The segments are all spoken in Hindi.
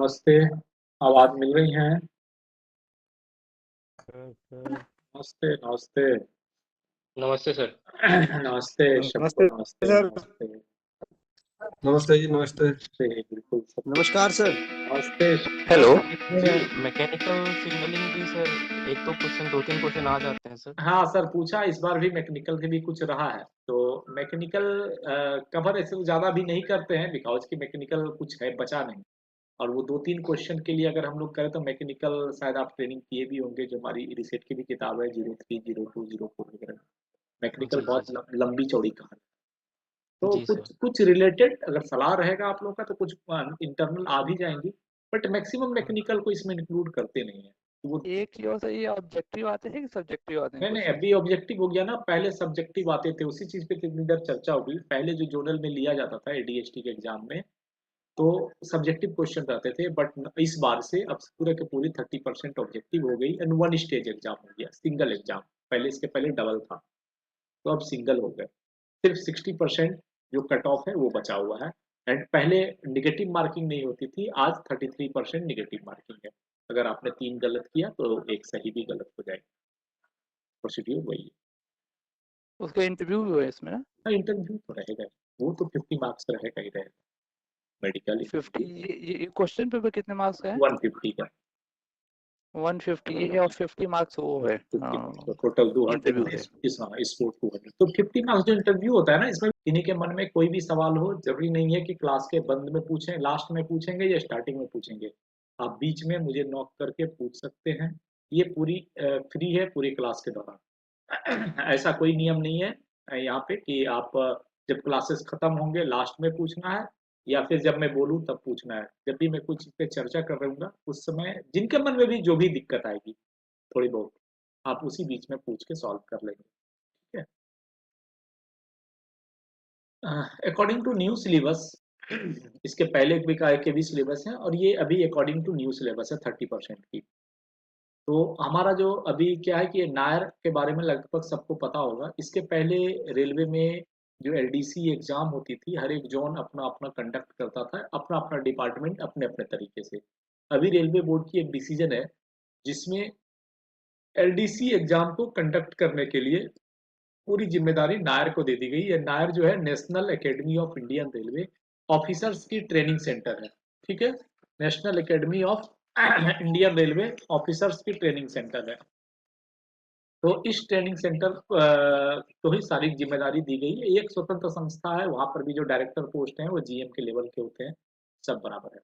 नमस्ते। आवाज मिल रही है? सर। नमस्ते नमस्ते। नमस्ते सर। नमस्ते सबको, नमस्ते नमस्ते सर। नमस्ते। नमस्ते जी, नमस्ते। बिल्कुल सबको नमस्कार सर। नमस्ते। हेलो। जी। मैकेनिकल सिग्नलिंग की सर एक दो क्वेश्चन, दो तीन क्वेश्चन आ जाते हैं सर। हाँ सर, पूछा इस बार भी मैकेनिकल के भी कुछ रहा है, तो मैकेनिकल कवर ऐसे ज़्यादा भी नहीं करते हैं बिकॉज कि मैकेनिकल कुछ है बचा नहीं। और वो दो तीन क्वेश्चन के लिए अगर हम लोग करें तो मैकेनिकल शायद आप ट्रेनिंग किए भी होंगे, जो हमारी रिसेट की भी किताब है 03, 02, 04 वगैरह। मैकेनिकल जी जी बहुत जी। लंबी चौड़ी कहानी। तो जी सर। कुछ कुछ रिलेटेड अगर सलाह रहेगा आप लोगों का तो कुछ इंटरनल आ भी जाएंगी, बट मैक्सिमम मैकेनिकल को इसमें इंक्लूड करते नहीं है। तो वो एक चीज और सही, ऑब्जेक्टिव आते हैं कि सब्जेक्टिव आते हैं नहीं नहीं, क्वेश्चन? अभी ऑब्जेक्टिव हो गया ना, पहले सब्जेक्टिव आते थे, उसी चीज पे कितनी देर चर्चा होगी। पहले जो जोनल में लिया जाता था एडीएसटी के एग्जाम में, तो सब्जेक्टिव क्वेश्चन रहते थे, बट इस बार से अब पूरे के पूरी 30% ऑब्जेक्टिव हो गई एंड वन स्टेज एग्जाम हो गया, सिंगल एग्जाम। पहले इसके पहले डबल था, तो अब सिंगल हो गए। सिर्फ 60% जो कट ऑफ है वो बचा हुआ है। एंड पहले निगेटिव मार्किंग नहीं होती थी, आज 33% निगेटिव मार्किंग है। अगर आपने 3 गलत किया तो एक सही भी गलत हो जाएगा। प्रोसीड्यूर वही है। उसका इंटरव्यू भी हुआ है इसमें ना? हाँ, इंटरव्यू तो रहेगा ही। वो तो 50 मार्क्स रहेगा ही रहेगा। मेडिकल 50, इंटरव्यू ये क्वेश्चन पेपर कितने मार्क्स का है? 150 का। 150 है और 50 मार्क्स वो है 50 मार्क्स तो टोटल 200 इंटरव्यू है। है। इस स्पोर्ट 200 तो 50 मार्क्स जो इंटरव्यू होता है ना, इसमें किन्हीं के मन में कोई भी सवाल हो, जरूरी नहीं है कि क्लास के बंद में पूछें, लास्ट में पूछेंगे या स्टार्टिंग में पूछेंगे। आप बीच में मुझे नॉक करके पूछ सकते हैं। ये पूरी फ्री है पूरी क्लास के दौरान। ऐसा कोई नियम नहीं है यहाँ पे कि आप जब क्लासेस खत्म होंगे लास्ट में पूछना है, या फिर जब मैं बोलूँ तब पूछना है। जब भी मैं कुछ पे चर्चा कर रहूंगा उस समय जिनके मन में भी जो भी दिक्कत आएगी थोड़ी बहुत, आप उसी बीच में पूछ के सॉल्व कर लेंगे। ठीक है। अकॉर्डिंग टू न्यू सिलेबस, इसके पहले के भी सिलेबस है, और ये अभी अकॉर्डिंग टू न्यू सिलेबस है 30% की। तो हमारा जो अभी क्या है कि नायर के बारे में लगभग सबको पता होगा। इसके पहले रेलवे में जो एलडीसी एग्जाम होती थी, हर एक जोन अपना अपना कंडक्ट करता था, अपना अपना डिपार्टमेंट अपने अपने तरीके से। अभी रेलवे बोर्ड की एक डिसीजन है जिसमें एलडीसी एग्जाम को कंडक्ट करने के लिए पूरी जिम्मेदारी नायर को दे दी गई है। नायर जो है national academy of Indian railway officers की ट्रेनिंग सेंटर है। ठीक है। National academy of Indian railway officers की ट्रेनिंग सेंटर है। तो इस ट्रेनिंग सेंटर को ही सारी जिम्मेदारी दी गई है। ये एक स्वतंत्र संस्था है, वहां पर भी जो डायरेक्टर पोस्ट हैं वो जीएम के लेवल के होते हैं, सब बराबर है।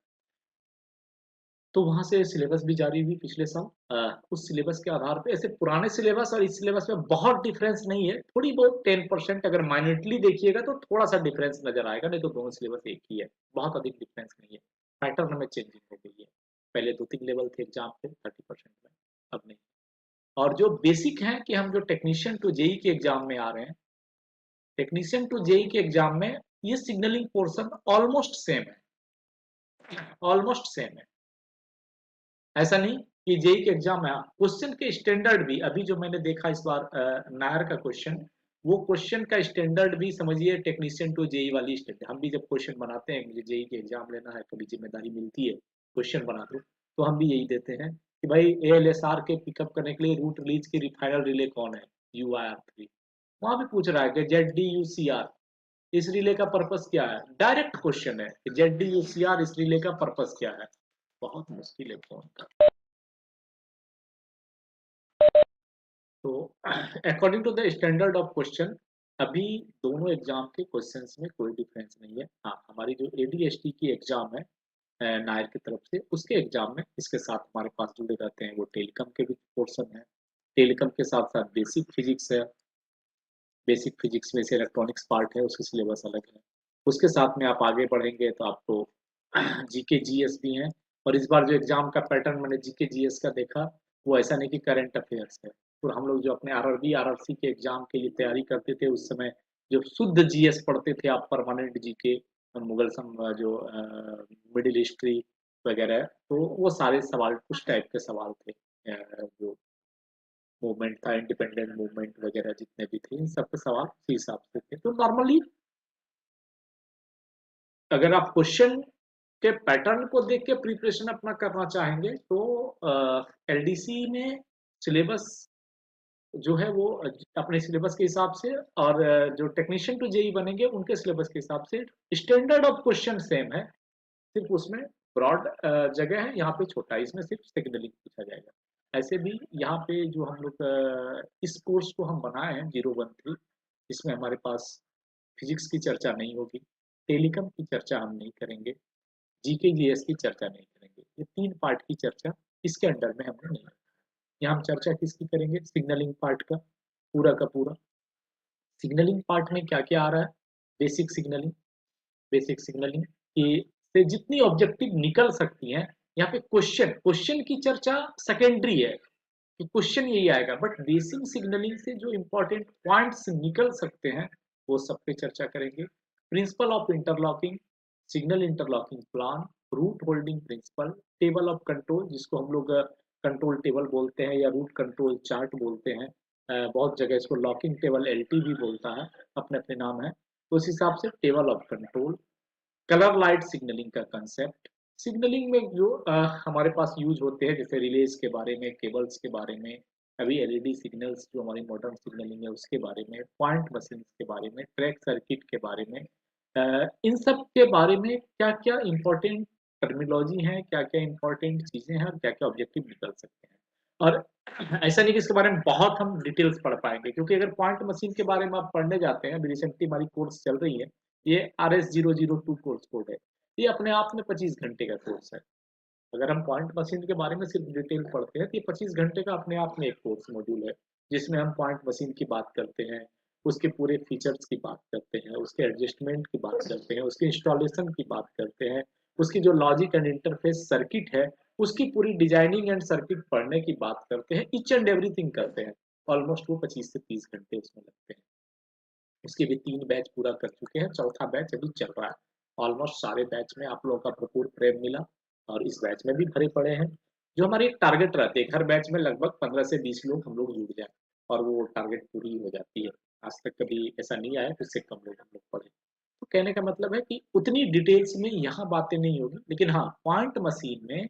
तो वहां से सिलेबस भी जारी हुई पिछले साल। उस सिलेबस के आधार पे, ऐसे पुराने सिलेबस और इस सिलेबस में बहुत डिफरेंस नहीं है, थोड़ी बहुत 10% अगर माइनरली देखिएगा तो थोड़ा सा डिफरेंस नजर आएगा, नहीं तो दोनों सिलेबस एक ही है। बहुत अधिक डिफरेंस नहीं है। पैटर्न में चेंजिंग हो गई है। पहले 2-3 लेवल थे एग्जाम के 30% में, अब नहीं। और जो बेसिक है कि हम जो टेक्नीशियन टू जेई के एग्जाम में आ रहे हैं, टेक्नीशियन टू जेई के एग्जाम में ये सिग्नलिंग पोर्शन ऑलमोस्ट सेम है, ऑलमोस्ट सेम है। ऐसा नहीं कि जेई के एग्जाम में क्वेश्चन के स्टैंडर्ड भी, अभी जो मैंने देखा इस बार नायर का क्वेश्चन, वो क्वेश्चन का स्टैंडर्ड भी समझिए टेक्नीशियन टू जेई वाली स्टैंडर्ड। हम भी जब क्वेश्चन बनाते हैं, मुझे जेई के एग्जाम लेना है, कभी जिम्मेदारी मिलती है क्वेश्चन बना दो, तो हम भी यही देते हैं कि भाई एएलएसआर के पिकअप करने के लिए रूट रिलीज की रिफाइनल रिले कौन है, UIR3। वहां भी पूछ रहा है कि ZDUCR इस रिले का पर्पस क्या है। डायरेक्ट क्वेश्चन है कि ZDUCR इस रिले का पर्पस क्या है। बहुत मुश्किल है कौन का। तो according to the standard of question, अभी दोनों एग्जाम के क्वेश्चंस में कोई डिफरेंस नहीं है। हाँ, हमारी जो एडीएसटी की एग्जाम है नायर की तरफ से, उसके एग्जाम में इसके साथ हमारे पास जुड़े रहते हैं वो टेलीकॉम के भी पोर्शन है। टेलीकॉम के साथ साथ बेसिक फिजिक्स है। बेसिक फिजिक्स में से इलेक्ट्रॉनिक्स पार्ट है, उसकी सिलेबस अलग है। उसके साथ में आप आगे बढ़ेंगे तो आपको जीके जीएस भी हैं। और इस बार जो एग्जाम का पैटर्न मैंने जीके जीएस का देखा, वो ऐसा नहीं कि करंट अफेयर्स है। तो हम लोग जो अपने आरआरबी आरआरसी के एग्जाम के लिए तैयारी करते थे उस समय जो शुद्ध जीएस पढ़ते थे आप, परमानेंट जीके, मुगल जो मिडिल हिस्ट्री वगैरह, तो वो सारे सवाल उस टाइप के सवाल थे। जो मूवमेंट था, इंडिपेंडेंट मूवमेंट वगैरह जितने भी थे, इन सब के सवाल उसी हिसाब से थे। तो नॉर्मली अगर आप क्वेश्चन के पैटर्न को देख के प्रिपरेशन अपना करना चाहेंगे तो एलडीसी में सिलेबस जो है वो अपने सिलेबस के हिसाब से और जो टेक्नीशियन टू जेई बनेंगे उनके सिलेबस के हिसाब से स्टैंडर्ड ऑफ क्वेश्चन सेम है, सिर्फ उसमें ब्रॉड जगह है, यहाँ पे छोटा है, इसमें सिर्फ सिग्नलिंग पूछा जाएगा। ऐसे भी यहाँ पे जो हम लोग इस कोर्स को हम बनाए हैं 013, इसमें हमारे पास फिजिक्स की चर्चा नहीं होगी, टेलीकॉम की चर्चा हम नहीं करेंगे, जीके जीएस की चर्चा नहीं करेंगे। ये 3 पार्ट की चर्चा इसके अंडर में हमने नहीं। यहाँ हम चर्चा किसकी करेंगे? सिग्नलिंग पार्ट का पूरा का पूरा। सिग्नलिंग पार्ट में क्या क्या आ रहा है? बेसिक सिग्नलिंग की से जितनी ऑब्जेक्टिव निकल सकती हैं, यहाँ पे क्वेश्चन की चर्चा सेकेंडरी है कि क्वेश्चन यही आएगा, बट बेसिक सिग्नलिंग से जो इंपॉर्टेंट पॉइंट्स निकल सकते हैं वो सब पे चर्चा करेंगे। Principle of interlocking, signal interlocking plan, route holding principle, table of control जिसको हम लोग कंट्रोल टेबल बोलते हैं या रूट कंट्रोल चार्ट बोलते हैं, बहुत जगह इसको लॉकिंग टेबल एलटी भी बोलता है, अपने अपने नाम है, तो उस हिसाब से table of control, colour light signalling का कंसेप्ट, सिग्नलिंग में जो हमारे पास यूज होते हैं जैसे रिलेज के बारे में, केबल्स के बारे में, अभी एलईडी सिग्नल्स जो हमारी मॉडर्न सिग्नलिंग है उसके बारे में, पॉइंट मशीन के बारे में, ट्रैक सर्किट के बारे में, इन सब के बारे में क्या क्या इंपॉर्टेंट टर्मिनोलॉजी है, क्या क्या इंपॉर्टेंट चीजें हैं और क्या क्या ऑब्जेक्टिव निकल सकते हैं। और ऐसा नहीं कि इसके बारे में बहुत हम डिटेल्स पढ़ पाएंगे, क्योंकि अगर पॉइंट मशीन के बारे में आप पढ़ने जाते हैं, अभी रिसेंटली हमारी कोर्स चल रही है, ये RS002 कोर्स कोड है, ये अपने आप में 25 घंटे का कोर्स है। अगर हम पॉइंट मशीन के बारे में सिर्फ डिटेल पढ़ते हैं तो ये 25 घंटे का अपने आप में एक कोर्स मॉड्यूल है, जिसमें हम पॉइंट मशीन की बात करते हैं, उसके पूरे फीचर्स की बात करते हैं, उसके एडजस्टमेंट की बात करते हैं, उसके इंस्टॉलेशन की बात करते हैं, उसकी जो लॉजिक एंड इंटरफेस सर्किट है उसकी पूरी डिजाइनिंग एंड सर्किट पढ़ने की बात करते हैं, ईच एंड एवरीथिंग करते हैं। ऑलमोस्ट वो 25 से 30 घंटे उसमें लगते हैं। उसके भी 3 बैच पूरा कर चुके हैं, चौथा बैच अभी चल रहा है। ऑलमोस्ट सारे बैच में आप लोगों का भरपूर प्रेम मिला और इस बैच में भी भरे पड़े हैं। जो हमारी एक टारगेट रहती है, हर बैच में लगभग 15 से 20 लोग हम लोग जुड़ जाए और वो टारगेट पूरी हो जाती है। आज तक कभी ऐसा नहीं आया कि उससे कम लोग हम लोग पढ़े। तो कहने का मतलब है कि उतनी डिटेल्स में यहाँ बातें नहीं होगी, लेकिन हाँ पॉइंट मशीन में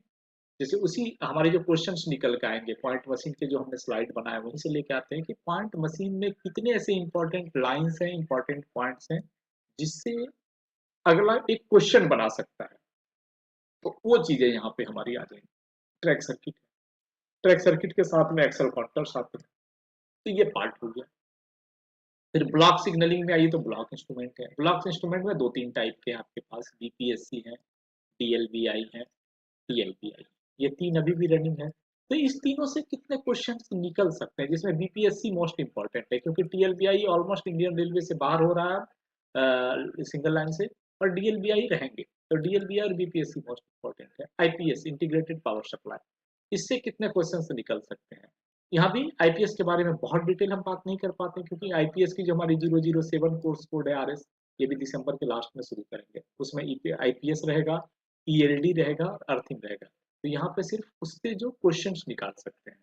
जैसे उसी हमारे जो क्वेश्चंस निकल के आएंगे, पॉइंट मशीन के जो हमने स्लाइड बनाए वहीं से लेके आते हैं कि पॉइंट मशीन में कितने ऐसे इंपॉर्टेंट लाइंस हैं, इंपॉर्टेंट पॉइंट्स हैं जिससे अगला एक क्वेश्चन बना सकता है। तो वो चीजें यहाँ पे हमारी आ जाएंगी। ट्रैक सर्किट के साथ में एक्सेल काउंटर्स आते हैं, तो ये पार्ट हो गया। फिर ब्लॉक सिग्नलिंग में आइए तो ब्लॉक इंस्ट्रूमेंट है। ब्लॉक इंस्ट्रूमेंट में 2-3 टाइप के आपके पास, बीपीएससी है, डीएलबीआई है, टीएलबीआई, ये 3 अभी भी रनिंग है। तो इस तीनों से कितने क्वेश्चंस निकल सकते हैं, जिसमें बीपीएससी मोस्ट इंपॉर्टेंट है क्योंकि टीएलबीआई ऑलमोस्ट इंडियन रेलवे से बाहर हो रहा है सिंगल लाइन से, और डीएलबीआई रहेंगे। तो डीएलबीआई और बीपीएससी मोस्ट इंपॉर्टेंट है। आईपीएस इंटीग्रेटेड पावर सप्लाई, इससे कितने क्वेश्चंस निकल सकते हैं। यहाँ भी आईपीएस के बारे में बहुत डिटेल हम बात नहीं कर पाते क्योंकि आईपीएस की जो हमारी 007 कोर्स कोड है आरएस, ये भी दिसंबर के लास्ट में शुरू करेंगे। उसमें आईपीएस रहेगा, ईएलडी रहेगा और अर्थिंग रहेगा। तो यहाँ पे सिर्फ उससे जो क्वेश्चंस निकाल सकते हैं।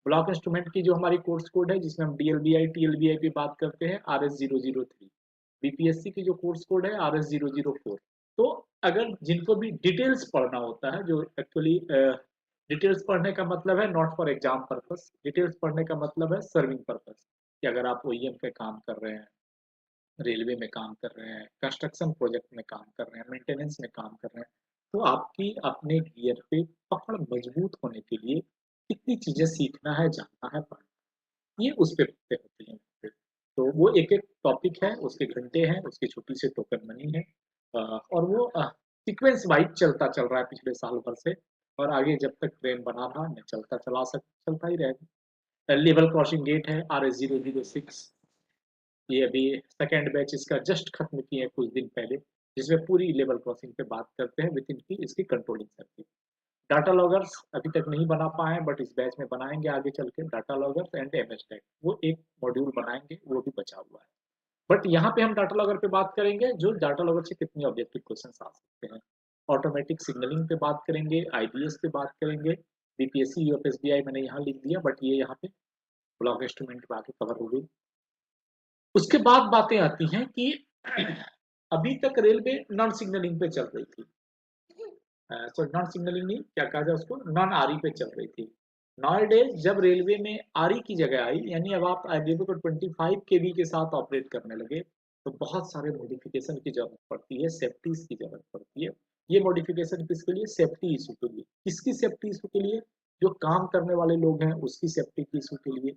ब्लॉक इंस्ट्रूमेंट की जो हमारी कोर्स कोड है जिसमें हम डीएलबीआई टीएलबीआई पे बात करते हैं, RS003। बीपीएससी की जो कोर्स कोड है RS004। तो अगर जिनको भी डिटेल्स पढ़ना होता है, जो एक्चुअली डिटेल्स पढ़ने का मतलब है not for exam purpose, details पढ़ने का मतलब है सर्विंग पर्पस, कि अगर आप ओईएम पे काम कर रहे हैं, रेलवे में काम कर रहे हैं, कंस्ट्रक्शन प्रोजेक्ट में काम कर रहे हैं, मेंटेनेंस में काम कर रहे हैं, तो आपकी अपने गियर पे पकड़ मजबूत होने के लिए कितनी चीजें सीखना है, जानना है, पढ़ना, ये उस पे बातें होती हैं। तो वो एक एक टॉपिक है, उसके घंटे हैं, उसकी छोटी सी टोकन मनी है, और वो सीक्वेंस वाइज चलता चल रहा है पिछले साल भर से, और आगे जब तक ट्रेन बना रहा मैं चलता ही रहेगा। लेवल क्रॉसिंग गेट है RS006, ये अभी सेकेंड बैच इसका जस्ट खत्म किए हैं कुछ दिन पहले, जिसमें पूरी लेवल क्रॉसिंग पे बात करते हैं विद इनकी इसकी कंट्रोलिंग सर्किट। डाटा लॉगर्स अभी तक नहीं बना पाए हैं, बट इस बैच में बनाएंगे आगे चल के। डाटा लॉगर्स एंड एमएसटेक वो एक मॉड्यूल बनाएंगे, वो भी बचा हुआ है। बट यहाँ पे हम डाटा लॉगर पे बात करेंगे, जो डाटा लॉगर से कितने ऑब्जेक्टिव क्वेश्चन आ सकते हैं। ऑटोमेटिक सिग्नलिंग पे बात करेंगे, आईपीएस पे बात करेंगे, बीपीएससी यूएफएसबीआई मैंने यहाँ लिख दिया, बट ये यहाँ पे ब्लॉक इंस्ट्रूमेंट पे आके कवर हो गई। उसके बाद बातें आती हैं कि अभी तक रेलवे नॉन सिग्नलिंग पे चल रही थी, सॉरी नॉन सिग्नलिंग नहीं, क्या कहा जाए उसको, नॉन आरई पे चल रही थी। नाउ डेज जब रेलवे में आरई की जगह आई, यानी अब आप रेलवे को 25 केवी के साथ ऑपरेट करने लगे, तो बहुत सारे मॉडिफिकेशन की जरूरत पड़ती है, सेफ्टीज की जरूरत पड़ती है। ये मॉडिफिकेशन किसके लिए? सेफ्टी इशू के लिए। किसकी सेफ्टी इशू के लिए? जो काम करने वाले लोग हैं उसकी सेफ्टी की इशू के लिए।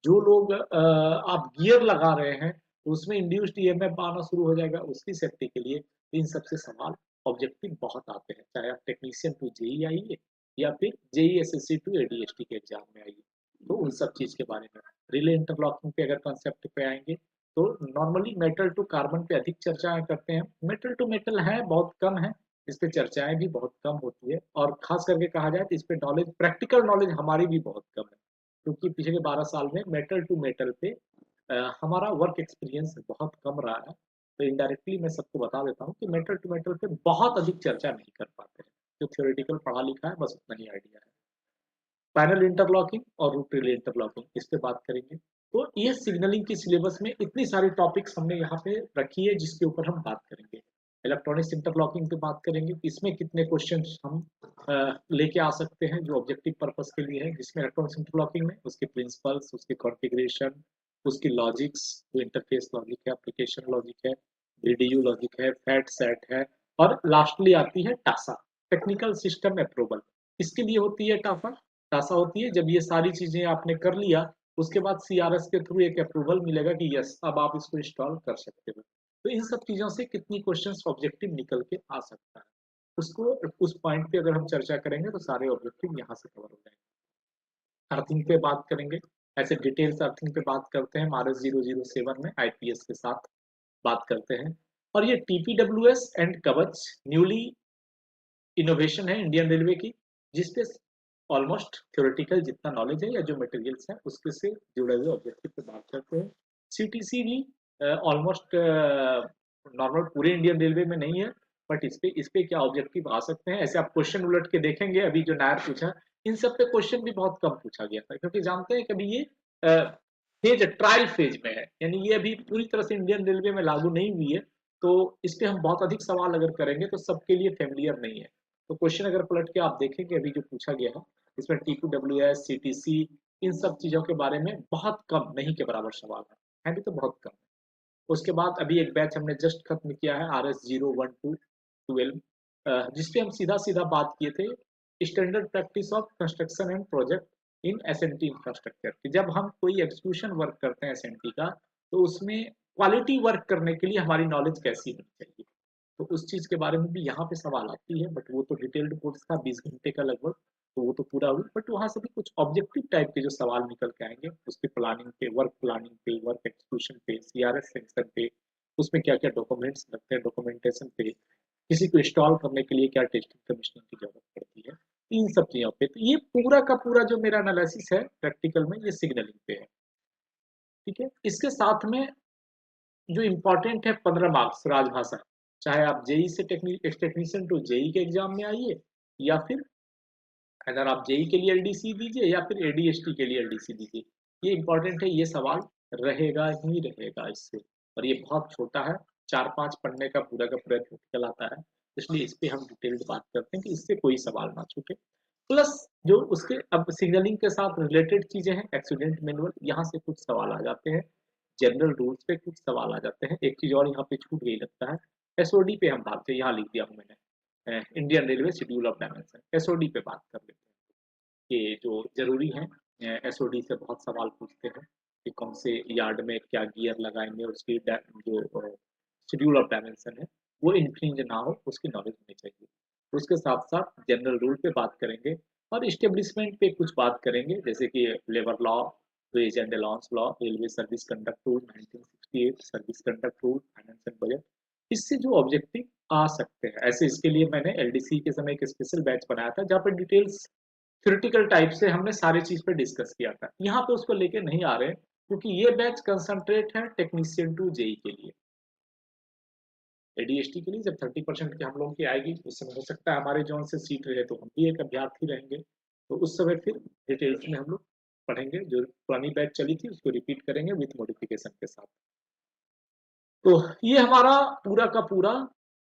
जो लोग आप गियर लगा रहे हैं तो उसमें इंड्यूस्ड ईएमएफ आना शुरू हो जाएगा, उसकी सेफ्टी के लिए। तो इन सबसे सवाल ऑब्जेक्टिव बहुत आते हैं, चाहे आप टेक्नीशियन टू जेई आइए या फिर जेई एसएससी टू एडीएसटी के एग्जाम में आइए। तो उन सब चीज के बारे में रिले इंटरलॉकिंग पे अगर कॉन्सेप्ट पे आएंगे तो नॉर्मली मेटल टू कार्बन पे अधिक चर्चाएं करते हैं, मेटल टू मेटल है बहुत कम है, इस पे चर्चाएं भी बहुत कम होती है। और खास करके कहा जाए तो इस पे नॉलेज, प्रैक्टिकल नॉलेज हमारी भी बहुत कम है, क्योंकि पिछले 12 साल में मेटल टू मेटल पे हमारा वर्क एक्सपीरियंस बहुत कम रहा है। तो इनडायरेक्टली मैं सबको बता देता हूँ कि मेटल टू मेटल पे बहुत अधिक चर्चा नहीं कर पाते हैं, जो थ्योरेटिकल पढ़ा लिखा है बस उतना ही आइडिया है। पैनल इंटरलॉकिंग और रूट रिले इंटरलॉकिंग, इस पे बात करेंगे। तो ये सिग्नलिंग की सिलेबस में इतनी सारी टॉपिक्स हमने यहाँ पे रखी है जिसके ऊपर हम बात करेंगे। इलेक्ट्रॉनिक्स इंटरलॉकिंग पे बात करेंगे, इसमें कितने क्वेश्चन हम लेके आ सकते हैं जो ऑब्जेक्टिव पर्पस के लिए है, जिसमें इलेक्ट्रॉनिक्स इंटरलॉकिंग में उसके प्रिंसिपल्स, उसके कॉन्फ़िगरेशन, उसकी लॉजिक्स, जो इंटरफेस लॉजिक है, एप्लीकेशन लॉजिक है, वीडीयू लॉजिक है, फैट सेट है, और लास्टली आती है टासा, टेक्निकल सिस्टम अप्रूवल। इसके लिए होती है टासा होती है जब ये सारी चीजें आपने कर लिया, उसके बाद सीआरएस के थ्रू एक अप्रूवल मिलेगा कि यस अब आप इसको इंस्टॉल कर सकते हो। तो इन सब चीजों से कितनी क्वेश्चंस ऑब्जेक्टिव निकल के आ सकता है, उसको उस पॉइंट पे अगर हम चर्चा करेंगे तो सारे ऑब्जेक्टिव यहाँ से कवर हो जाएंगे। अर्थिंग पे बात करेंगे, ऐसे डिटेल्स अर्थिंग पे बात करते हैं मार्स 007 में आईपीएस के साथ बात करते हैं। और ये टीपीडब्ल्यूएस एंड कवच न्यूली इनोवेशन है इंडियन रेलवे की, जिसपे ऑलमोस्ट थ्योरेटिकल जितना नॉलेज है या जो मटेरियल्स है उसके से जुड़े हुए ऑब्जेक्टिव पे बात करते हैं। सीटीसी भी ऑलमोस्ट नॉर्मल पूरे इंडियन रेलवे में नहीं है, बट इस पे क्या ऑब्जेक्टिव आ सकते हैं, ऐसे आप क्वेश्चन उलट के देखेंगे। अभी जो नायर पूछा, इन सब पे क्वेश्चन भी बहुत कम पूछा गया था, क्योंकि जानते हैं कि अभी ये फेज ट्रायल फेज में है, यानी ये अभी पूरी तरह से इंडियन रेलवे में लागू नहीं हुई है। तो इस पे हम बहुत अधिक सवाल अगर करेंगे तो सबके लिए फेमिलियर नहीं है। तो क्वेश्चन अगर पलट के आप देखेंगे अभी जो पूछा गया है, इसमें टीक्यूडब्ल्यूएस, सीटीसी, इन सब चीजों के बारे में बहुत कम, नहीं के बराबर सवाल है भी तो बहुत कम है। उसके बाद अभी एक बैच हमने जस्ट खत्म किया है RS01 to 12, जिसपे हम सीधा सीधा बात किए थे standard practice of construction and project in SNT infrastructure. जब हम कोई एक्सक्यूशन वर्क करते हैं एसएनटी का, तो उसमें क्वालिटी वर्क करने के लिए हमारी नॉलेज कैसी होनी चाहिए, तो उस चीज के बारे में भी यहाँ पे सवाल आती है। बट वो तो डिटेल्ड कोर्स था 20 घंटे का लगभग, तो वो तो पूरा हुई, बट वहां से भी कुछ ऑब्जेक्टिव टाइप के जो सवाल निकल के आएंगे उसके प्लानिंग पे, वर्क एक्सक्यूशन पे, सीआरएस सेक्शन पे, उसमें क्या क्या डॉक्यूमेंट्स लगते हैं, डॉक्यूमेंटेशन पे, किसी को इंस्टॉल करने के लिए क्या टेस्टिंग कमीशनिंग की जरूरत पड़ती है, इन सब चीजों पे। तो ये पूरा का पूरा जो मेरा एनालिसिस है प्रैक्टिकल में, ये सिग्नलिंग पे है। ठीक है, इसके साथ में जो इम्पोर्टेंट है 15 मार्क्स राजभाषा, चाहे आप जेई से टेक्नीशियन टू जेई के एग्जाम में आइए, या फिर अगर आप जेई के लिए एलडीसी दीजिए या फिर एडीएसटी के लिए एलडीसी दीजिए, ये इंपॉर्टेंट है, ये सवाल रहेगा ही रहेगा इससे। और ये बहुत छोटा है, 4-5 पढ़ने का पूरा थ्योरेटिकल आता है, इसलिए इस पे हम डिटेल्ड बात करते हैं कि इससे कोई सवाल ना छूटे। प्लस जो उसके अब सिग्नलिंग के साथ रिलेटेड चीजें हैं, एक्सीडेंट मैनुअल, यहाँ से कुछ सवाल आ जाते हैं, जनरल रूल्स पे कुछ सवाल आ जाते हैं। एक चीज और यहाँ पे छूट गई लगता है, एसओडी पे हम बात, यहाँ लिख दिया हूँ मैंने, Indian railway schedule of dimension, SOD पे बात कर लेते हैं कि जो जरूरी है। एसओडी से बहुत सवाल पूछते हैं कि कौन से यार्ड में क्या गियर लगाएंगे, उसकी जो शेड्यूल ऑफ डायमेंशन है वो इन्फ्रिंज ना हो, उसकी नॉलेज होनी चाहिए। उसके साथ साथ जनरल रूल पे बात करेंगे और इस्टेब्लिशमेंट पे कुछ बात करेंगे, जैसे कि labour law, wage and allowance law, railway service conduct rule 1968, service conduct rule, finance and budget, इससे जो ऑब्जेक्टिव आ सकते हैं। ऐसे इसके लिए मैंने एलडीसी के समय एक स्पेशल बैच बनाया था जहाँ पे डिटेल्स थ्योरेटिकल टाइप से हमने सारी चीज पे डिस्कस किया था। यहाँ पे उसको लेके नहीं आ रहे, क्योंकि ये बैच कंसंट्रेट है टेक्नीशियन टू जेई के लिए। एडीएसटी के लिए जब 30% की हम लोगों की आएगी, उस समय हो सकता है हमारे जोन से सीट रहे तो हम भी एक अभ्यर्थी रहेंगे, तो उस समय फिर डिटेल्स में हम लोग पढ़ेंगे, जो पुरानी बैच चली थी उसको रिपीट करेंगे विथ मॉडिफिकेशन के साथ। तो ये हमारा पूरा का पूरा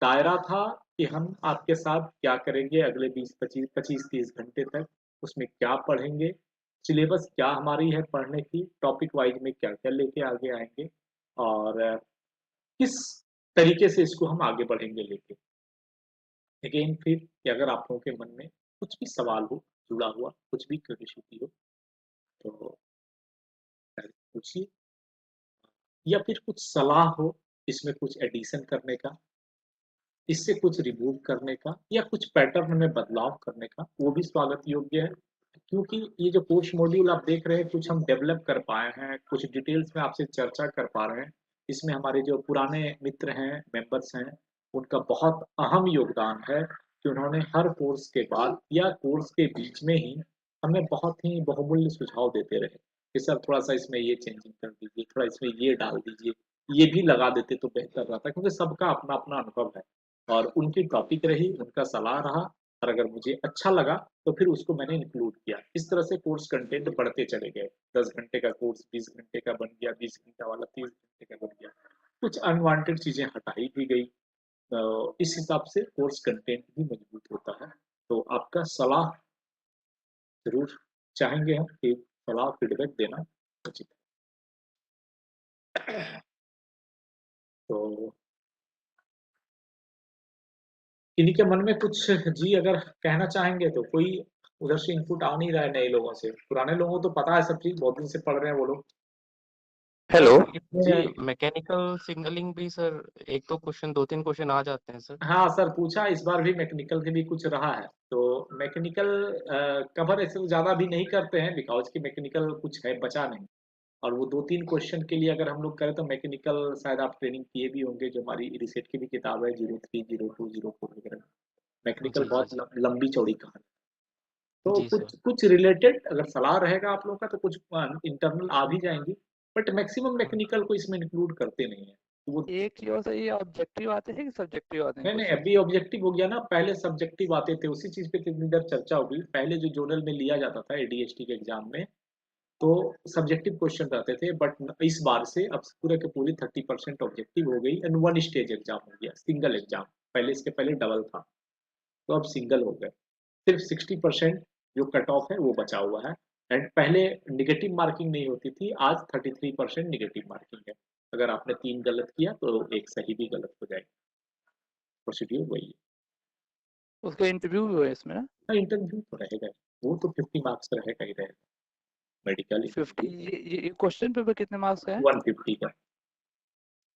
दायरा था कि हम आपके साथ क्या करेंगे अगले 25-30 घंटे तक, उसमें क्या पढ़ेंगे, सिलेबस क्या हमारी है पढ़ने की, टॉपिक वाइज में क्या-क्या लेके आगे आएँगे और किस तरीके से इसको हम आगे बढ़ेंगे लेके। अगेन फिर कि अगर आप लोगों के मन में कुछ भी सवाल हो, जुड़ा हुआ कुछ भी क्यूरियोसिटी हो, तो पूछिए या फिर कुछ सलाह हो, इसमें कुछ एडिशन करने का, इससे कुछ रिमूव करने का या कुछ पैटर्न में बदलाव करने का, वो भी स्वागत योग्य है। क्योंकि ये जो कोर्स मॉड्यूल आप देख रहे हैं, कुछ हम डेवलप कर पाए हैं, कुछ डिटेल्स में आपसे चर्चा कर पा रहे हैं। इसमें हमारे जो पुराने मित्र हैं, मेंबर्स हैं, उनका बहुत अहम योगदान है कि उन्होंने हर कोर्स के बाद या कोर्स के बीच में ही हमें बहुत ही बहुमूल्य सुझाव देते रहे कि सर थोड़ा-सा इसमें ये चेंजिंग कर दीजिए, थोड़ा इसमें ये डाल दीजिए, ये भी लगा देते तो बेहतर रहता क्योंकि सबका अपना-अपना अनुभव है और उनकी टॉपिक रही, उनका सलाह रहा और अगर मुझे अच्छा लगा तो फिर उसको मैंने इंक्लूड किया। इस तरह से कोर्स कंटेंट बढ़ते चले गए। 10 घंटे का कोर्स 20 घंटे का बन गया, 20 घंटा वाला 30 घंटे का बन गया। कुछ अनवांटेड चीज़ें हटाई भी गई। इस हिसाब से कोर्स कंटेंट भी मजबूत होता है। तो आपका सलाह ज़रूर चाहेंगे हम कि सलाह फीडबैक देना उचित है। तो किन्हीं के मन में कुछ जी अगर कहना चाहेंगे तो कोई उधर से इनपुट आ नहीं रहा है नए लोगों से। पुराने लोगों को तो पता है सब चीज़, बहुत दिन से पढ़ रहे हैं वो लोग। हेलो। सर इसमें जी। मैकेनिकल सिग्नलिंग भी सर एक तो क्वेश्चन 2-3 क्वेश्चन आ जाते हैं सर। हाँ सर, पूछा इस बार भी मैकेनिकल के भी कुछ रहा है। तो मैकेनिकल कवर ऐसे ज़्यादा भी नहीं करते हैं बिकॉज़ कि मैकेनिकल कुछ है बचा नहीं। और वो 2-3 क्वेश्चन के लिए अगर हम लोग करें तो मैकेनिकल शायद आप ट्रेनिंग किए भी होंगे जो हमारी रिसेट की भी किताब है 03, 02, 04 वगैरह। मैकेनिकल जी, जी, बहुत जी। लंबी चौड़ी कहानी। तो जी सर। कुछ कुछ रिलेटेड अगर सलाह रहेगा आप लोगों का तो कुछ इंटरनल आ भी जाएँगी। बट मैक्सिमम मैकेनिकल को इसमें इंक्लूड करते नहीं है। तो वो एक चीज और सर, ये ऑब्जेक्टिव आते हैं कि सब्जेक्टिव आते हैं नहीं, नहीं क्वेश्चन? अभी ऑब्जेक्टिव हो गया ना, पहले सब्जेक्टिव आते थे, उसी चीज़ पे कितनी देर चर्चा होगी। पहले जो जोनल में लिया जाता था एडीएसटी के एग्ज़ाम में, तो सब्जेक्टिव क्वेश्चन रहते थे बट इस बार से अब पूरे के पूरे 30% ऑब्जेक्टिव हो गई एंड वन स्टेज एग्ज़ाम हो गया, सिंगल एग्ज़ाम। पहले इसके पहले डबल था, तो अब सिंगल हो गए। सिर्फ 60% जो कट ऑफ है वो बचा हुआ है एंड पहले नेगेटिव मार्किंग नहीं होती थी, आज 33% नेगेटिव मार्किंग है। अगर आपने 3 गलत किया तो 1 सही भी गलत हो जाएगा। प्रोसीड्यूर वही है। उसका इंटरव्यू भी हुआ है इसमें ना? हाँ, इंटरव्यू तो रहेगा ही, वो तो 50 मार्क्स का रहेगा ही रहेगा। मेडिकल 50 इंटरव्यू ये क्वेश्चन पेपर कितने मार्क्स का है? 150 का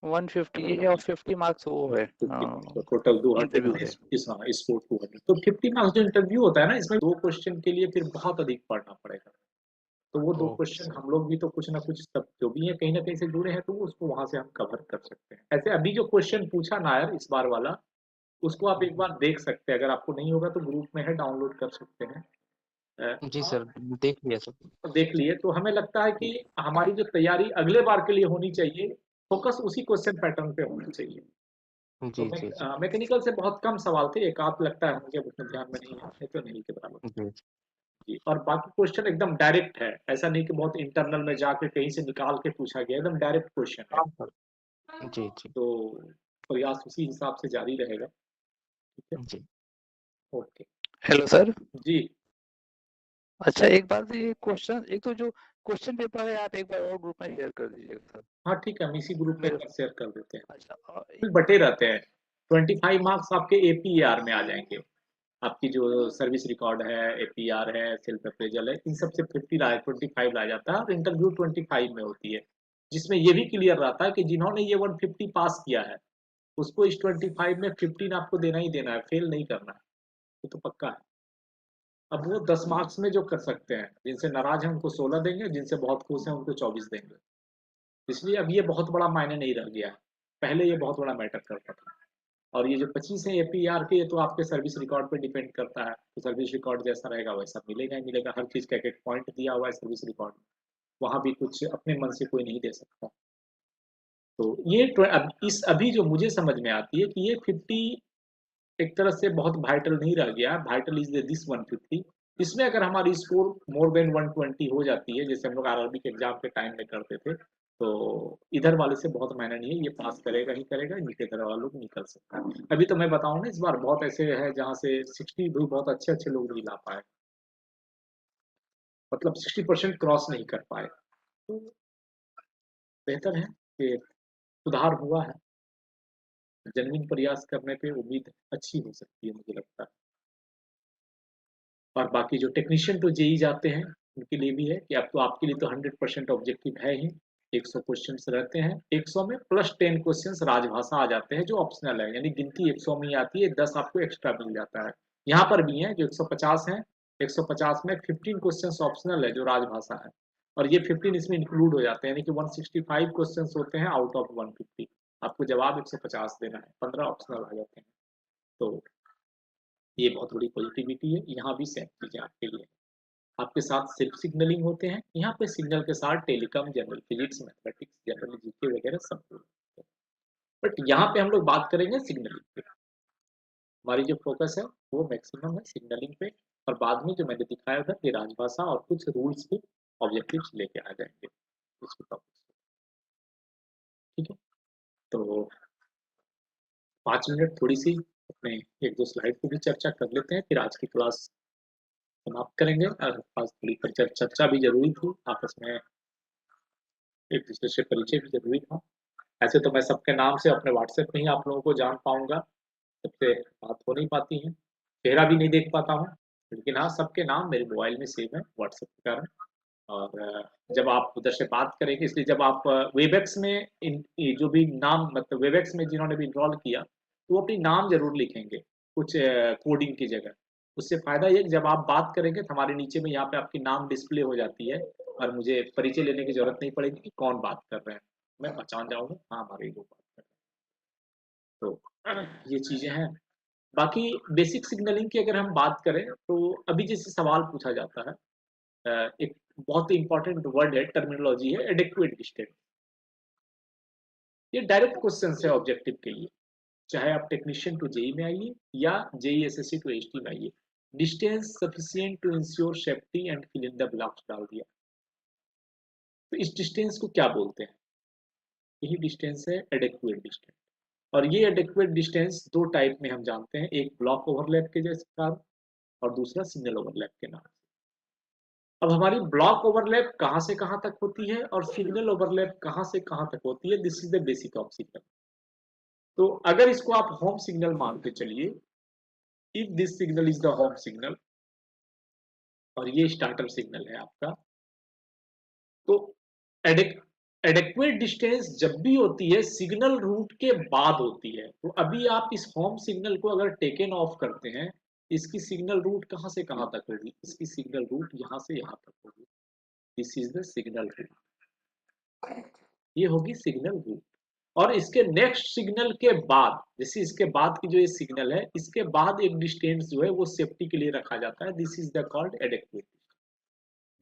150 और 50 मार्क्स वो है 50 मार्क्स का टोटल 200 इंटरव्यू है है। इस हाँ, इस 200 तो 50 मार्क्स जो इंटरव्यू होता है ना इसमें 2 क्वेश्चन के लिए फिर बहुत अधिक पढ़ना पड़ेगा। तो वो 2 ओके क्वेश्चन सर। हम लोग भी तो कुछ ना कुछ सब जो भी है कहीं न कहीं से जुड़े हैं तो उसको वहाँ से हम कवर कर सकते हैं। ऐसे अभी जो क्वेश्चन पूछा नायर इस बार वाला, उसको आप एक बार देख सकते हैं। अगर आपको नहीं होगा तो ग्रुप में है डाउनलोड कर सकते हैं। जी सर, देख लिया सर। देख लिए तो हमें लगता है कि हमारी जो तैयारी अगले बार के लिए होनी चाहिए, फोकस उसी क्वेश्चन पैटर्न पे होना चाहिए। तो जी, जी, जी। मैकेनिकल से बहुत कम सवाल थे, एक आध लगता है मुझे उतना ध्यान में नहीं है, नहीं तो नहीं के बराबर। जी, जी, और बाकी क्वेश्चन एकदम डायरेक्ट है, ऐसा नहीं कि बहुत इंटरनल में जाके कहीं से निकाल के पूछा गया, एकदम डायरेक्ट क्वेश्चन है। हाँ सर। जी, जी, तो प्रयास उसी हिसाब से जारी रहेगा। ठीक है, जी। ओके। Hello sir. जी, अच्छा, एक बात ये क्वेश्चन, एक तो जो क्वेश्चन पेपर है आप एक बार और ग्रुप में शेयर कर दीजिएगा सर हाँ ठीक है, हम इसी ग्रुप में मेरे। शेयर कर देते हैं। अच्छा, और फिर बटे रहते हैं, 25 मार्क्स आपके एपीआर में आ जाएँगे। आपकी जो सर्विस रिकॉर्ड है, एपीआर है, सेल्फ अप्रेजल है, इन सब से 50 लाया 25 लाया जाता है और इंटरव्यू 25 में होती है। जिसमें ये भी क्लियर रहता है कि जिन्होंने ये 150 पास किया है, उसको इस 25 में 15 आपको देना ही देना है, फेल नहीं करना है। ये तो पक्का है। अब वो 10 मार्क्स में जो कर सकते हैं, जिनसे नाराज़ हैं उनको 16 देंगे, जिनसे बहुत खुश हैं उनको 24 देंगे। इसलिए अब ये बहुत बड़ा मायने नहीं रह गया है। पहले ये बहुत बड़ा मैटर करता था। और ये जो 25 है एपीआर के, ये तो आपके सर्विस रिकॉर्ड पे डिपेंड करता है। तो सर्विस रिकॉर्ड जैसा रहेगा वैसा मिलेगा ही मिलेगा। हर चीज़ का एक-एक पॉइंट दिया हुआ है सर्विस रिकॉर्ड में। वहाँ भी कुछ अपने मन से कोई नहीं दे सकता। तो ये अब इस अभी जो मुझे समझ में आती है कि ये 50 एक तरह से बहुत वाइटल नहीं रह गया। Vital is this 150। इसमें अगर हमारी स्कोर मोर देन 120 हो जाती है, जैसे हम लोग आरआरबी के एग्ज़ाम के टाइम में करते थे, तो इधर वाले से बहुत मायना नहीं है, ये पास करेगा ही करेगा, नीचे तरह वाले लोग निकल सकता है। अभी तो मैं बताऊं ना, इस बार बहुत ऐसे है जहाँ से 60 भी बहुत अच्छे अच्छे लोग नहीं ला पाए, मतलब 60% क्रॉस नहीं कर पाए। तो बेहतर है कि सुधार हुआ है, जेन्युइन प्रयास करने पे उम्मीद अच्छी हो सकती है मुझे लगता है। और बाकी जो टेक्नीशियन तो जेई जाते हैं उनके लिए भी है कि अब तो आपके लिए तो 100% ऑब्जेक्टिव है ही, 100 क्वेश्चंस रहते हैं, 100 में प्लस 10 क्वेश्चंस राजभाषा आ जाते हैं जो ऑप्शनल है, यानी गिनती 100 में ही आती है, 10 आपको एक्स्ट्रा मिल जाता है। यहाँ पर भी है जो 150 है, 150 में 15 क्वेश्चंस ऑप्शनल है जो राजभाषा है, और ये 15 इसमें इंक्लूड हो जाते हैं, यानी कि 165 क्वेश्चंस होते हैं आउट ऑफ 150, आपको जवाब 150 देना है, 15 ऑप्शनल आ जाते हैं। तो ये बहुत बड़ी पॉजिटिविटी है, यहाँ भी सेम चीजें आपके लिए। आपके साथ सिर्फ सिग्नलिंग होते हैं, यहाँ पे सिग्नल के साथ telecom, general physics, mathematics, general GK वगैरह सब होते हैं। बट यहाँ पे हम लोग बात करेंगे सिग्नलिंग पे, हमारी जो फोकस है वो मैक्सिमम है सिग्नलिंग पे, और बाद में जो मैंने दिखाया था कि राजभाषा और कुछ रूल्स के ऑब्जेक्टिव्स लेके आ जाएंगे इसके टॉपिक। ठीक है, तो 5 मिनट थोड़ी सी अपने एक दो स्लाइड पे भी चर्चा कर लेते हैं, फिर आज की क्लास समाप्त करेंगे। और आज थोड़ी चर्चा भी जरूरी थी, आपस में एक दूसरे से परिचय भी जरूरी था। ऐसे तो मैं सबके नाम से अपने व्हाट्सएप में ही आप लोगों को जान पाऊंगा, सबसे बात हो नहीं पाती है, चेहरा भी नहीं देख पाता हूँ, लेकिन हाँ सबके नाम मेरे मोबाइल में सेव है व्हाट्सएप के कारण। और जब आप उधर से बात करेंगे, इसलिए जब आप वेबएक्स में ये जो भी नाम, मतलब वेबएक्स में जिन्होंने भी इनरोल किया तो वो अपनी नाम जरूर लिखेंगे कुछ कोडिंग की जगह। उससे फायदा ये कि जब आप बात करेंगे तो हमारे नीचे में यहाँ पे आपकी नाम डिस्प्ले हो जाती है, और मुझे परिचय लेने की जरूरत नहीं पड़ेगी कि कौन बात कर रहे हैं, मैं पहचान जाऊंगा हाँ हमारे लोग बात कर रहे हैं। तो ये चीजें हैं। बाकी बेसिक सिग्नलिंग की अगर हम बात करें तो अभी जैसे सवाल पूछा जाता है, एक बहुत ही इंपॉर्टेंट वर्ड है, टर्मिनोलॉजी है एडेक्वेट डिस्टेंस। ये डायरेक्ट क्वेश्चन है ऑब्जेक्टिव के लिए, चाहे आप टेक्नीशियन टू जेई में आइए या जेई एसएससी टू एचटी में आइए, distance sufficient to ensure safety and fill in the blocks डाल दिया। तो इस डिस्टेंस को क्या बोलते हैं, यही डिस्टेंस है एडेक्वेट डिस्टेंस। और ये एडेक्वेट डिस्टेंस दो टाइप में हम जानते हैं, एक ब्लॉक ओवरलैप के जैसे कारण और दूसरा सिग्नल ओवरलैप के नाम से। अब हमारी ब्लॉक ओवरलैप कहां से कहां तक होती है और सिग्नल ओवरलैप कहां से कहां तक होती है, this is the basic of signal. तो अगर इसको आप होम सिग्नल मान के चलिए, if this signal is the home signal और ये स्टार्टर सिग्नल है आपका, तो एडेक्वेट डिस्टेंस जब भी होती है सिग्नल रूट के बाद होती है। तो अभी आप इस होम सिग्नल को अगर टेकन ऑफ करते हैं, इसकी सिग्नल रूट कहां से कहां तक होगी, इसकी सिग्नल रूट यहां से यहां तक होगी, this is the signal route, ये होगी सिग्नल रूट। और इसके नेक्स्ट सिग्नल के बाद, जैसे इसके बाद की जो ये सिग्नल है, इसके बाद एक डिस्टेंस जो है वो सेफ्टी के लिए रखा जाता है, this is the called adequate,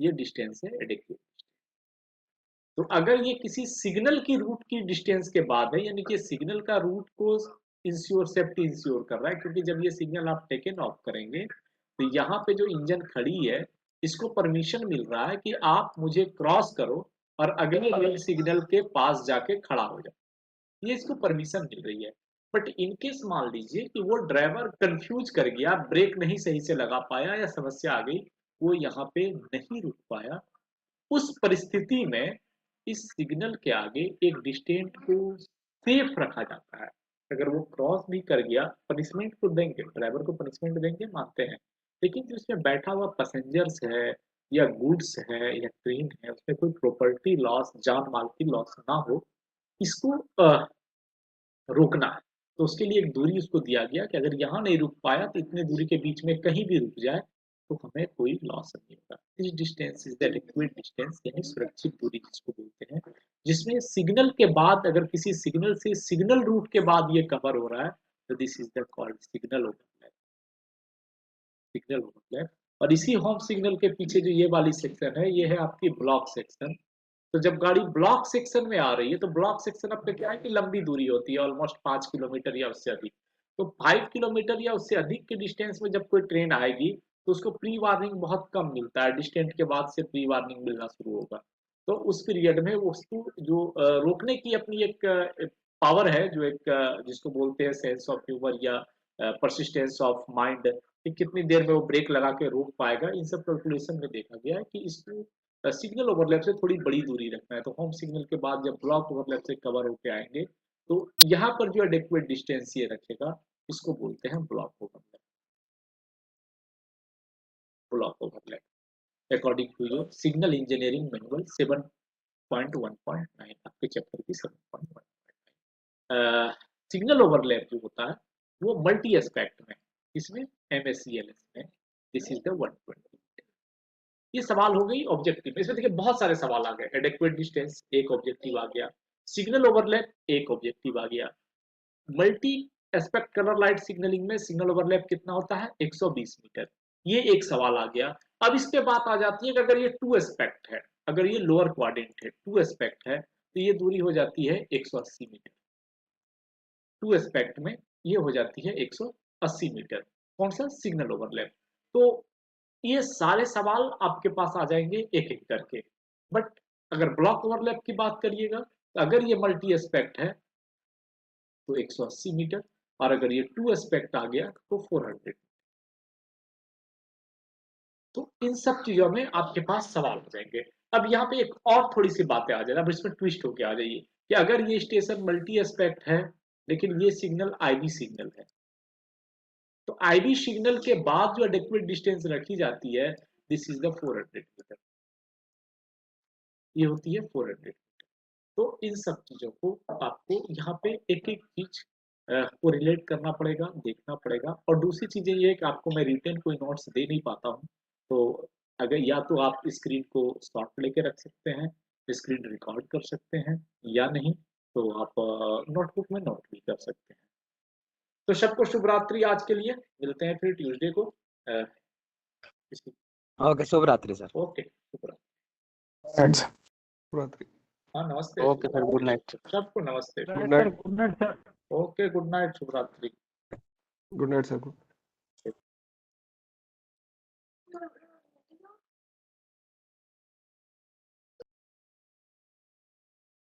ये डिस्टेंस है एडेक्वेट। तो अगर ये किसी सिग्नल की रूट की डिस्टेंस के बाद है, यानी कि सिग्नल का रूट को इंश्योर, सेफ्टी इंश्योर कर रहा है, क्योंकि जब ये सिग्नल आप टेकन ऑफ करेंगे तो यहाँ पे जो इंजन खड़ी है इसको परमिशन मिल रहा है कि आप मुझे क्रॉस करो और अगले रेल सिग्नल के पास जाके खड़ा हो जाओ, ये इसको परमिशन मिल रही है। बट इनकेस मान लीजिए कि वो ड्राइवर कंफ्यूज कर गया, ब्रेक नहीं सही से लगा पाया या समस्या आ गई, वो यहाँ पे नहीं रुक पाया, उस परिस्थिति में इस सिग्नल के आगे एक डिस्टेंस को सेफ रखा जाता है। अगर वो क्रॉस भी कर गया, पनिशमेंट तो देंगे, ड्राइवर को पनिशमेंट देंगे मानते हैं, लेकिन जो उसमें बैठा हुआ पैसेंजर्स है या गुड्स है या ट्रेन है, उसमें कोई प्रॉपर्टी लॉस, जान माल की लॉस ना हो, इसको रोकना है। तो उसके लिए एक दूरी उसको दिया गया कि अगर यहाँ नहीं रुक पाया तो इतने दूरी के बीच में कहीं भी रुक जाए तो हमें कोई लॉस नहीं होगा। इस distance is the adequate distance, यानी सुरक्षित दूरी जिसको बोलते हैं, जिसमें सिग्नल के बाद अगर किसी सिग्नल से सिग्नल रूट के बाद ये कवर हो रहा है तो this is the called signal overlap, signal overlap. और इसी होम सिग्नल के पीछे जो ये वाली सेक्शन है, ये है आपकी ब्लॉक सेक्शन। तो जब गाड़ी ब्लॉक सेक्शन में आ रही है, तो ब्लॉक सेक्शन आपका क्या है कि लंबी दूरी होती है, ऑलमोस्ट 5 किलोमीटर या उससे अधिक। तो 5 किलोमीटर या उससे अधिक के डिस्टेंस में जब कोई ट्रेन आएगी तो उसको प्री वार्निंग बहुत कम मिलता है, डिस्टेंस के बाद से प्री वार्निंग मिलना शुरू होगा। तो उस पीरियड में वो उसको जो रोकने की अपनी एक पावर है, जो एक जिसको बोलते हैं सेंस ऑफ ह्यूमर या परसिस्टेंस ऑफ माइंड, कि कितनी देर में वो ब्रेक लगा के रोक पाएगा। इन सब कैलकुलेशन में देखा गया है कि इसको सिग्नल ओवरलैप से थोड़ी बड़ी दूरी रखना है। तो होम सिग्नल के बाद जब ब्लॉक ओवरलैप से कवर होके आएंगे तो यहाँ पर जो एडेक्वेट डिस्टेंस ये रखेगा, इसको बोलते हैं block overlap. Block overlap according to your signal engineering manual 7.1.9, आपके चैप्टर की 7.1.9। सिग्नल ओवरलैप जो होता है वो मल्टी एस्पेक्ट में, इसमें MSCLS में दिस इज द 120। ये सवाल हो गई ऑब्जेक्टिव में। इसमें देखिए बहुत सारे सवाल आ गए। एडेक्वेट डिस्टेंस एक ऑब्जेक्टिव आ गया, सिग्नल ओवरलैप एक ऑब्जेक्टिव आ गया, multi aspect colour light signalling में सिग्नल ओवरलैप कितना होता है 120 मीटर, ये एक सवाल आ गया। अब इस पे बात आ जाती है कि अगर ये टू एस्पेक्ट है, अगर ये लोअर क्वाड्रेंट है, टू एस्पेक्ट है, तो ये दूरी हो जाती है 180 मीटर। टू एस्पेक्ट में ये हो जाती है 180 मीटर। कौन सा? Signal overlap. तो ये सारे सवाल आपके पास आ जाएंगे एक एक करके। बट अगर ब्लॉक ओवरलैप की बात करिएगा, तो अगर ये मल्टी एस्पेक्ट है तो 180 मीटर, और अगर ये टू एस्पेक्ट आ गया तो 400। तो इन सब चीजों में आपके पास सवाल हो जाएंगे। अब यहाँ पे एक और थोड़ी सी बातें आ जाए, अब इसमें ट्विस्ट होके आ जाइए कि अगर ये स्टेशन मल्टी एस्पेक्ट है लेकिन ये सिग्नल आईबी सिग्नल है, तो आईबी सिग्नल के बाद जो एडेक्वेट डिस्टेंस रखी जाती है दिस इज द 400 मीटर, ये होती है 400। तो इन सब चीजों को आपको यहाँ पे एक एक चीज को रिलेट करना पड़ेगा, देखना पड़ेगा। और दूसरी चीजें ये है कि आपको मैं रिटन कोई नोट्स दे नहीं पाता हूँ, तो अगर या तो आप स्क्रीन को शॉर्ट लेके रख सकते हैं, स्क्रीन रिकॉर्ड कर सकते हैं, या नहीं तो आप नोटबुक में नोट भी कर सकते हैं। तो सबको शुभ रात्रि आज के लिए, मिलते हैं फिर ट्यूसडे को। ओके, शुभ रात्रि सर। ओके, शुभ रात्रि। हाँ नमस्ते। Okay sir, good night. सबको नमस्ते। Good night. Good night sir. Okay, good night, शुभ रात्रि। Good night sir.